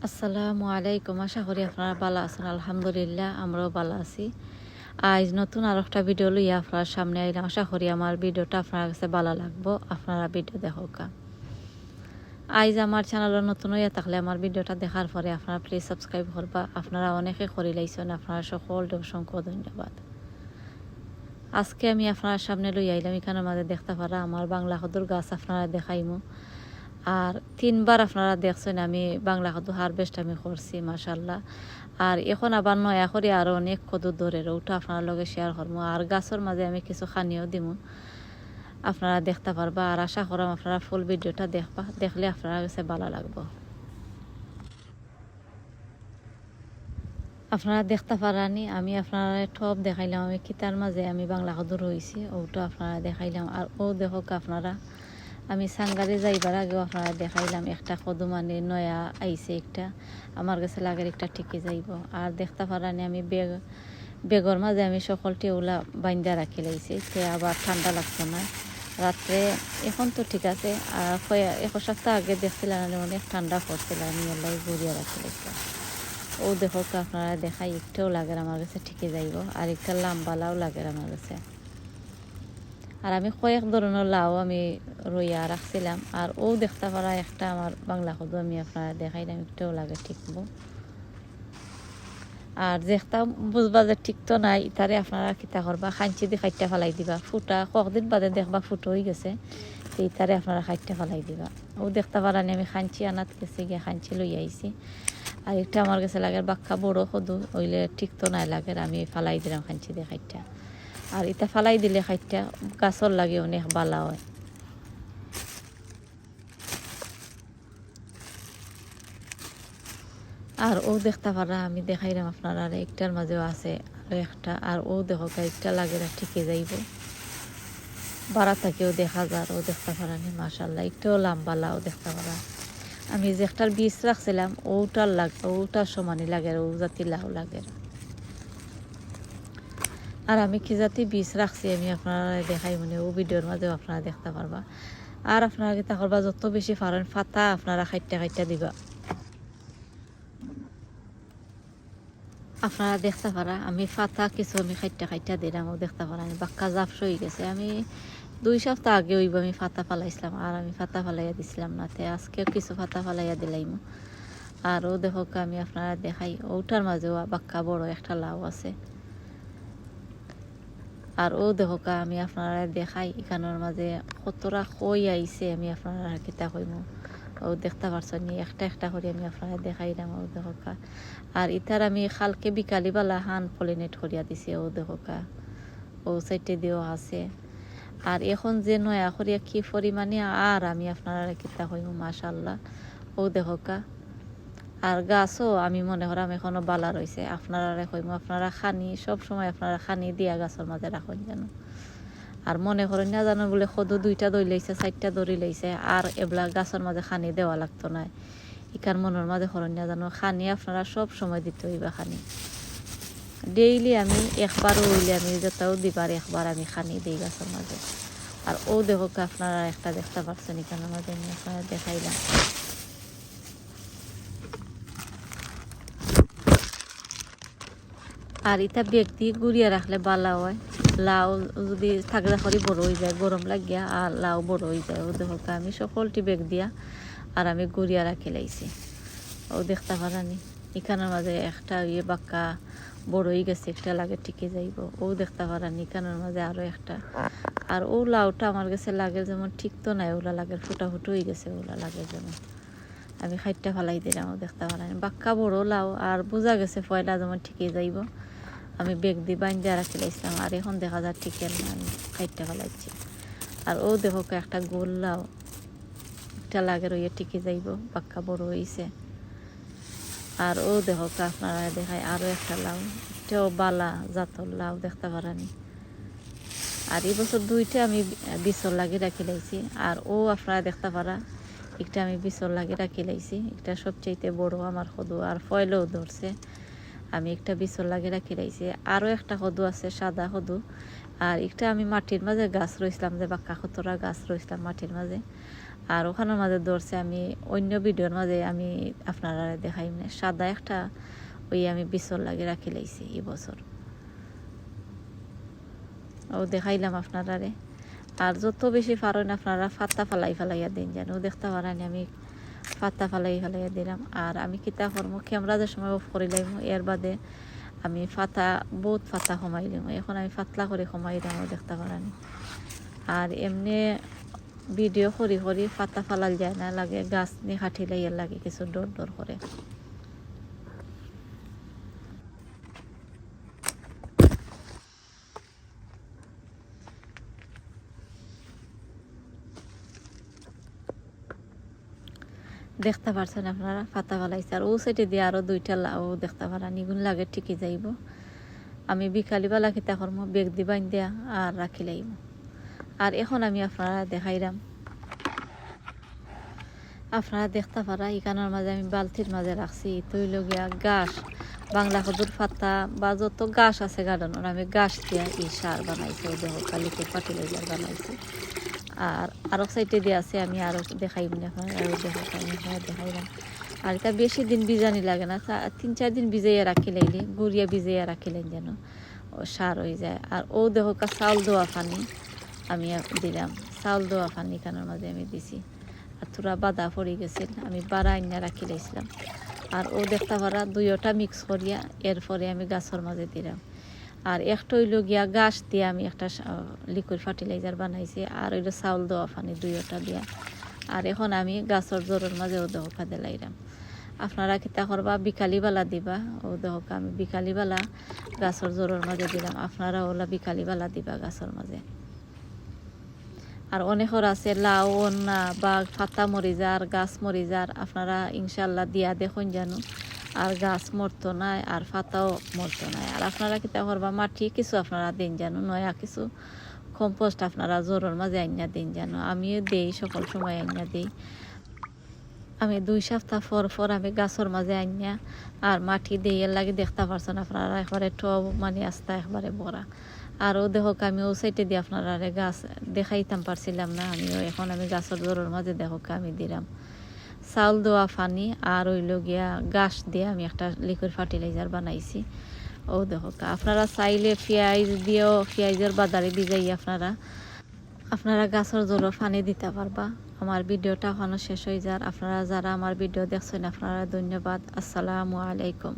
আসসালামু আলাইকুম। আশা করি আপনারা ভালো আছেন। আলহামদুলিল্লাহ আমরাও ভালো আছি। আজ নতুন আর একটা ভিডিও লইয়া আপনার সামনে আইলাম। আশা করি আমার ভিডিওটা আপনার কাছে ভালো লাগবো। আপনারা ভিডিও দেখোকা। আজ আমার চ্যানেলে নতুন হইয়া থাকলে আমার ভিডিওটা দেখার পরে আপনারা প্লিজ সাবস্ক্রাইব করবা। আপনারা অনেকে করে লাইছেন, আপনারা সকলকে অসংখ্য ধন্যবাদ। আজকে আমি আপনার সামনে লইয়া আইলাম, এখানের মাঝে দেখতে পারা আমার বাংলা কদুর গাছ আপনারা দেখাইমু। আর 3বার আপনারা দেখছেন আমি বাংলা কদু হারভেস্ট আমি করছি মাশাল্লাহ। আর এখন আবার নয়া করে আরও অনেক কদু ধরে ওটা আপনার লগে শেয়ার করবো। আর গাছের মাঝে আমি কিছু খানিও দিমু, আপনারা দেখতে পারবা। আর আশা করাম আপনারা ফুল ভিডিওটা দেখবা, দেখলে আপনারা কাছে ভালো লাগবো। আপনারা দেখতে পারানি আমি আপনারা টপ দেখাইলাম আমি কিতার মাঝে আমি বাংলা কদু রয়েছি, ওটা আপনারা দেখাইলাম। আর ও দেখো আপনারা আমি সাঙ্গারে যাইবার আগেও আপনারা দেখাইলাম একটা কদু মানে নয়া আইছে, একটা আমার কাছে লাগের একটা ঠিকই যাইব। আর দেখতে পারানি আমি বেগর মাঝে আমি সকলটি ওলা বাইন্দা রাখি লাইছি, সে আবার ঠান্ডা লাগতো না রাত্রে। এখন তো ঠিক আছে। আর 1 সপ্তাহ আগে দেখছিলাম অনেক ঠান্ডা পড়ছিল, আমি এলাই ঘুরিয়ে রাখি লাইছি। ও দেখো আপনারা দেখাই একটাও লাগে আমার কাছে ঠিকই যাইব। আর একটা লম্বা লাউ লাগে আমার কাছে। আর আমি কয়েক ধরনের লাউ আমি রইয়া রাখছিলাম। আর ও দেখতে পারা একটা আমার বাংলা কদু আমি আপনারা দেখাইলাম, একটাও লাগে ঠিকবো। আর দেখতা বুঝবা যে ঠিক তো নাই, ইতারে আপনারা কিতা করবা, খাঞ্চি দিয়ে খাইটা ফেলাই দিবা। ফুটা কয়েকদিন বাদে দেখবা ফুটো হয়ে গেছে, ইতারে আপনারা খাইটা ফেলাই দিবা। ও দেখতে পারানি আমি খাঞ্চি আনাত গেছে গিয়ে খাঞ্চি লই আইছি। আর একটা আমার কাছে লাগে বাক্কা বড় কদু হইলে ঠিক তো নাই লাগে, আমি ফালাই দিলাম খাঞ্চি দিয়ে খাইটা। আর এটা ফালাই দিলে খাইটা গাছর লাগে অনেক বালা হয়। আর ও দেখতে পারা আমি দেখাইলাম আপনারা, আর একটার মাঝেও আছে আর একটা। আর ও দেখো একটা লাগে ঠিকই যাইব, বাড়া থাকেও দেখা যায়। ও দেখতে পারানি মাশাল্লাহ একটাও লম্বা লাউ দেখতে পারা। আমি যে একটার বীজ রাখছিলাম ওটার সমানই লাগে, ও জাতি লাউ লাগে। আর আমি কি জাতি বীজ রাখছি আমি আপনারা দেখাই মানে ও ভিডিওর মাঝেও আপনারা দেখতে পারবা। আর আপনারা কিতা করবা, যত বেশি পারেন ফাতা আপনারা খাইটা দিবা। আপনারা দেখতে পারা আমি ফাতা কিছু আমি খাইটা দিলাম। ও দেখতে পারা আমি বাক্কা জাপস হয়ে গেছে। আমি 2 সপ্তাহ আগে হইব আমি ফাতা ফালাইছিলাম, আর আমি ফাতা ফালাইয়া দিছিলাম না, তে আজকেও কিছু ফাতা ফালাইয়া দিলাইম। আর ও দেখো আমি আপনারা দেখাই ওটার মাঝেও বাক্কা বড় একটা লাউ আছে। আর ও দেখো আমি আপনারা দেখাই এখানোর মাঝে কতটা কই আইছে আমি আপনারা কিতা কইম। ও দেখতে পারছেন একটা একটা করে আমি আপনারা দেখাইলাম। ও দেখো আর ইতার আমি খালকে বিকালি বেলা হান পলিনেট করিয়া দিছি। ও দেখো ও সাইডে দিয়েও আছে। আর এখন যে নয়া করিয়া কি পরিমাণে আর আমি আপনারা কিতা কইম মাশাল্লাহ। ও দেখো আর গাছও আমি মনে করাম এখনো বালা রয়েছে। আপনারা কইম আপনারা খানি সব সময় আপনারা খানি দিয়া গাছের মাঝে রাখুন যেন। আর মনে করেন না জানো বলে কদু 2টা দই লইছে 4টা দড়ি লইছে আর এবলা গাছের মাঝে খানি দেওয়া লাগতো না। ইকার মনের মাঝে করেন না জানো খানি আপনারা সব সময় দিতে হইবা। খানি ডেইলি আমি একবারও হইলে আমি যেটাও দিবার একবার আমি খানি দিই গাছের মাঝে। আর ও দেখো আপনারা একটা দেখতে পারছেন এখানের মাঝে আমি আপনারা দেখাইলাম। আর এটা বেগ দিয়ে গুড়িয়ে রাখলে বালা হয়। লাউ যদি থাকলে করে বড় হয়ে যায়, গরম লাগিয়া আর লাউ বড় হয়ে যায়। ও দেখো আমি সকলটি বেগ দিয়া আর আমি গুড়িয়া রাখি লাইছি। ও দেখতে পারানি এখানের মাঝে একটা বাক্কা বড় হয়ে গেছে, একটা লাগে ঠিকই যাইব। ও দেখতে পারানি এখানের মাঝে আরো একটা। আর ও লাউটা আমার কাছে লাগে যেমন ঠিক তো নাই, ওলা লাগে ফুটা হয়ে গেছে, ওলা লাগে যেমন আমি খাইটা ফালাই দিলাম। ও দেখতে পারানি বাক্কা বড় লাউ আর বোঝা গেছে পয়লা যেমন ঠিকই যাইব। আমি বেগ দিয়ে বাইন্দা রাখি লাইছিলাম। আর এখন দেখা যায় ঠিক না, আমি খাইটা ফেলাইছি। আর ও দেখো একটা গোল লাউ একটা লাগে রইয়া টিকে যাইব, পাক্কা বড় হয়েছে। আর ও দেখো আপনারা দেখায় আরো একটা লাউ, এটাও বালা জাতর লাউ দেখতে পারানি। আর এই বছর 2টা আমি বিচর লাগিয়ে রাখি লাইছি। আর ও আপনারা দেখতে পারা একটা আমি বিচর লাগিয়ে রাখি লাইছি। একটা সবচাইতে বড় আমার কদু আর ফয়লেও ধরছে। আমি একটা বিচর লাগিয়ে রাখি লাইছি। আরও একটা কদু আছে সাদা কদু। আর একটা আমি মাটির মাঝে গাছ রয়েছিলাম যে বাক্কা কতটা গাছ রয়েছিলাম মাটির মাঝে। আর ওখানের মাঝে ধরছে আমি অন্য ভিডিওর মাঝে আমি আপনারা দেখাই না, সাদা একটা ওই আমি বিচর লাগে রাখি লাইছি এই বছর, ও দেখাইলাম আপনারারে। আর যত বেশি পারেন আপনারা ফাত্তা ফালাইয়া দিন, যেন দেখতে পারেন আমি ফাত্তা ফালাইয়া দিলাম। আর আমি কিতা করবো, ক্যামেরা যে সময় অফ করিলাম, এর বাদে আমি বহুত ফাতা কমাইলাম, এখন আমি পাতলা করে কমাইলাম, দেখতে পারেন। আর এমনি ভিডিও করি ফাতা ফালাল যায় না, লাগে গাছ নিয়ে কাটিলাই এর লাগে কিছু ডর করে। দেখতে পারছেন আপনারা ফাতা ফালাইছে। আর ও সাইডে দিয়ে আরো 2টা লাউ দেখতে পারেন, এগুন লাগে ঠিকই যাইব। আমি বিকালিবেলা খিতা করবো, বেগ দি বাইন দিয়া আর রাখি লাইব। আর এখন আমি আপনারা দেখাইলাম, আপনারা দেখতে পারা এখানের মাঝে আমি বালতির মাঝে রাখছি তৈলগিয়া গাছ, বাংলা কদুর পাতা বা যত গাছ আছে গার্ডেনের, আমি গাছ দিয়া এই সার বানাইছি, দেহ কালিকে ফার্টিলাইজার বানাইছি। আর আরো সাইডে দিয়ে আছে, আমি আরো দেখাইব না আপনারা, আরো দেখাইলাম। আর এটা বেশি দিন বিজানি লাগে না, 3-4 দিন ভিজাইয়া রাখি লাইলে, গুড়িয়া ভিজাইয়া রাখিলেন যেন সার হয়ে যায়। আর ও দেহ চাউল দেওয়া পানি আমি দিলাম, চাউল দেওয়া পানি কানের মাঝে আমি দিছি। আর থোড়া বাদা পড়ে গেছিল, আমি বাড়া আইনা রাখি লাইছিলাম। আর ও দেখতে পারা 2টা মিক্স করিয়া এরপরে আমি গাছের মাঝে দিলাম। আর একটা হইল গিয়া গাছ দিয়ে আমি একটা লিকুইড ফার্টিলাইজার বানাইছি, আর হইলো চাউল দেওয়া পানি 2টা দিয়া। আর এখন আমি গাছের জোরের মাঝে ও দেহকা দিলাইলাম। আপনারা কিতা করবা, বিকালিবেলা দিবা, ও দেহকা আমি বিকালিবেলা গাছের জোরের মাঝে দিলাম, আপনারা ওলা বিকালিবেলা দিবা গাছের মাঝে। আর অনেকের আছে লাউ না বা পাতা মরি যার, গাছ মরি যার, আপনারা ইনশাল্লাহ দিয়া দেখুন জানো, আর গাছ মরতো না আর পাতাও মরতো না। আর আপনারা কিতা করবা, মাটি কিছু আপনারা দিন জানো, নয়া কিছু কম্পোস্ট আপনারা জোরের মাঝে আইনা দিন জানো। আমিও দেই, সকল সময় আইনা দিই। আমি 2 সপ্তাহ পর আমি গাছের মাঝে আইনা আর মাটি দিয়ে লাগে, দেখতে পারছেন আপনারা একবারে টব মানে আস্তা একবারে বড়া। আরও দেখক আমি ও সাইডে দিয়ে আপনারা গাছ দেখাইতাম পারছিলাম না, আমিও এখন আমি গাছের জোরের মাঝে দেখক আমি দিলাম চাউল দেওয়া পানি, আর হইল গিয়া গাছ দিয়ে আমি একটা লিকুইড ফার্টিলাইজার বানাইছি। ও দেখক আপনারা চাইলে পেঁয়াজ দিয়েও, পেঁয়াজের বাজারে ভিজাই আপনারা গাছের জোরে পানি দিতে পারবা। আমার ভিডিওটা এখনো শেষ হয়ে যার, আপনারা যারা আমার ভিডিও দেখছেন আপনারা ধন্যবাদ। আসসালামু আলাইকুম।